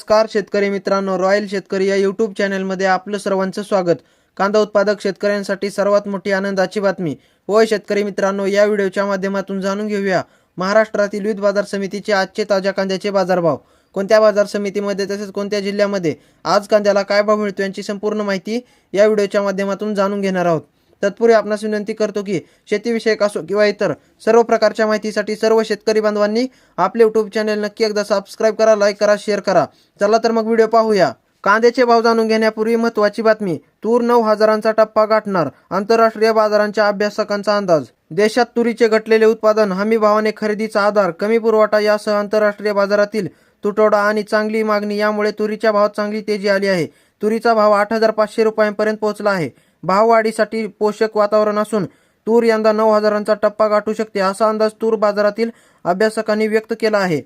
नमस्कार शेतकरी मित्रांनो, रॉयल शेतकरी या यूट्यूब चॅनलमध्ये आपलं सर्वांचं स्वागत। कांदा उत्पादक शेतकऱ्यांसाठी सर्वात मोठी आनंदाची बातमी। होय शेतकरी मित्रांनो, या व्हिडिओच्या माध्यमातून जाणून घेऊया महाराष्ट्रातील विविध बाजार समितीचे आजचे ताज्या कांद्याचे बाजारभाव, कोणत्या बाजार समितीमध्ये तसेच कोणत्या जिल्ह्यामध्ये आज कांद्याला काय भाव मिळतो यांची संपूर्ण माहिती या व्हिडिओच्या माध्यमातून जाणून घेणार आहोत। तत्पूर्वी आपणास विनंती करतो की शेतीविषयक असो किंवा इतर सर्व प्रकारच्या माहितीसाठी सर्व शेतकरी बांधवांनी आपले यूट्यूब चॅनल नक्की एकदा सबस्क्राइब करा, लाईक करा, शेअर करा। चला तर मग व्हिडिओ पाहूया। कांद्याचे भाव जाणून घेण्यापूर्वी महत्त्वाची बातमी। तूर 9,000चा टप्पा गाठणार, आंतरराष्ट्रीय बाजारांच्या अभ्यासकांचा अंदाज। देशात तुरीचे घटलेले उत्पादन, हमी भावाने खरेदीचा आधार, कमी पुरवठा यासह आंतरराष्ट्रीय बाजारातील तुटवडा आणि चांगली मागणी यामुळे तुरीच्या भावात चांगली तेजी आली आहे। तुरीचा भाव 8,500 रुपयांपर्यंत पोहोचला आहे। भाववाढीसाठी पोषक वातावरण असून तूर यंदा 9,000चा टप्पा गाठू शकते असा अंदाज तूर बाजारातील अभ्यासकांनी व्यक्त केला आहे।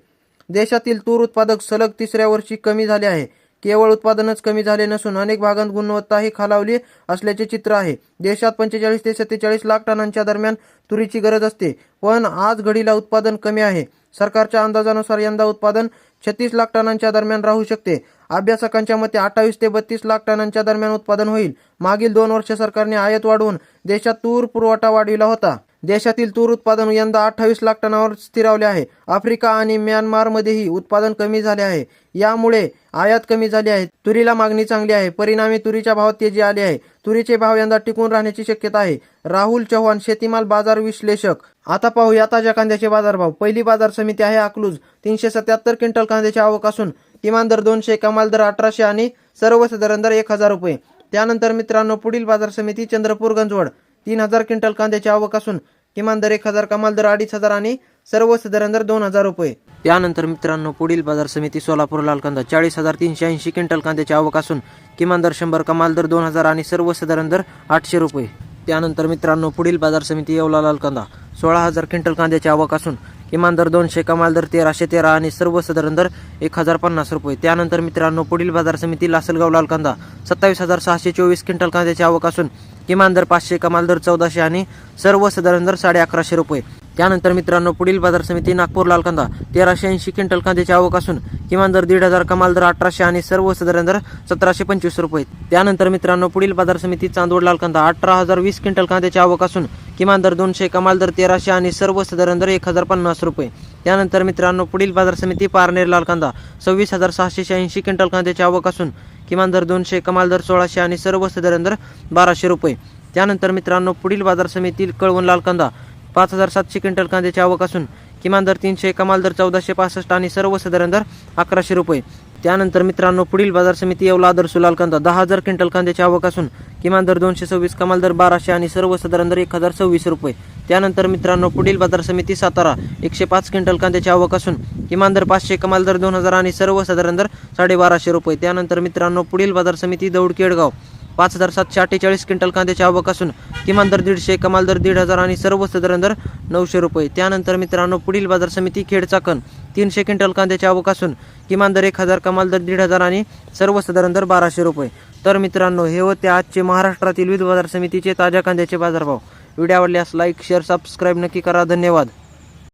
देशातील तूर उत्पादक सलग तिसऱ्या वर्षी कमी झाले आहे। केवळ उत्पादनच कमी झाले नसून अनेक भागांत गुणवत्ताही खालावली असल्याचे चित्र आहे। देशात 45 ते 47 लाख टनांच्या दरम्यान तुरीची गरज असते, पण आज घडीला उत्पादन कमी आहे। सरकारच्या अंदाजानुसार यंदा उत्पादन 36 लाख टनांच्या दरम्यान राहू शकते। अभ्यासकांच्या मते 28 ते 32 लाख टनांच्या दरम्यान उत्पादन होईल। मागील 2 वर्षे सरकारने आयात वाढवून देशात तूर पुरवठा वाढविला होता। देशातील तूर उत्पादन यंदा 28 लाख टनावर स्थिरावले आहे। आफ्रिका आणि म्यानमारमध्येही उत्पादन कमी झाले आहे, यामुळे आयात कमी झाली आहे। तुरीला मागणी चांगली आहे, परिणामी तुरीच्या भावात तेजी आली आहे। तुरीचे भाव यंदा टिकून राहण्याची शक्यता आहे। राहुल चव्हाण, शेतीमाल बाजार विश्लेषक। आता पाहूया ताज्या कांद्याचे बाजारभाव। पहिली बाजार समिती आहे अकलूज। 377 क्विंटल कांद्याची आवक असून किमान दर 200, कमाल दर 1800 आणि सर्वसाधारण दर 1000 रुपये। त्यानंतर मित्रांनो पुढील बाजार समिती चंद्रपूर गंजवड। 3000 क्विंटल कांद्याची आवक असून किमान दर 1000, कमाल दर 2500 आणि सर्वसाधारण दर 2000 रुपये। त्यानंतर मित्रांनो पुढील बाजार समिती सोलापूर लाल कांदा। 40,380 क्विंटल कांद्याची आवक असून किमान दर 100, कमाल दर 2000 आणि सर्वसाधारण दर 800 रुपये। त्यानंतर मित्रांनो पुढील बाजार समिती येवला लाल कांदा। 16,000 क्विंटल कांद्याची आवक असून किमान दर 200, कमाल दर 1313 आणि सर्वसाधारण दर 1050 रुपये। त्यानंतर मित्रांनो पुढील बाजार समिती लासलगाव लाल कांदा। 27,624 क्विंटल कांद्याची आवक असून किमान दर 500, कमाल दर 1400 आणि सर्वसाधारण दर 1150 रुपये। त्यानंतर मित्रांनो पुढील बाजार समिती नागपूर लाल कांदा। 1380 क्विंटल कांद्याची आवक असून किमान दर 1,500, कमाल दर 1800 आणि सर्वसाधारण दर 1725 रुपये। त्यानंतर मित्रांनो पुढील बाजार समिती चांदवड लाल कांदा। 18,020 क्विंटल कांद्याची आवक असून किमान दर 200, कमाल दर 1300 आणि सर्वसाधारण दर 1050 रुपये। त्यानंतर मित्रांनो पुढील बाजार समिती पारनेर लाल कांदा। 26,680 क्विंटल कांद्याची आवक असून किमान दर 200, कमाल दर 1600 आणि सर्वसाधारण दर 1200 रुपये। त्यानंतर मित्रांनो पुढील बाजार समिती कळवण लाल कांदा। 5,700 क्विंटल कांद्याची आवक असून किमान दर 300, कमाल दर 1465 आणि सर्वसाधारण दर 1100 रुपये। त्यानंतर मित्रांनो पुढील बाजार समिती येवला आदर्श लाल कांदा। 10,000 क्विंटल कांद्याची आवक असून किमान दर 226, कमाल दर 1200 आणि सर्वसाधारण दर 1026 रुपये। त्यानंतर मित्रांनो पुढील बाजार समिती सातारा। 105 क्विंटल कांद्याची आवक असून किमान दर 500, कमाल दर 2000 आणि सर्वसाधारण दर 1250 रुपये। त्यानंतर मित्रांनो पुढील बाजार समिती दौंड केडगाव। 5,748 क्विंटल कांद्याची आवक असून किमान दर 150, कमाल दर 1,500 आणि सर्वसाधारण दर 900 रुपये। त्यानंतर मित्रांनो पुढील बाजार समिती खेड चाकण। 300 क्विंटल कांद्याची आवक असून किमान दर 1000, कमाल दर 1,500 आणि सर्वसाधारण दर 1200 रुपये। तर मित्रांनो हे होते आजचे महाराष्ट्रातील विविध बाजार समितीचे ताज्या कांद्याचे बाजारभाव। व्हिडिओ आवडल्यास लाईक, शेअर, सबस्क्राईब नक्की करा। धन्यवाद।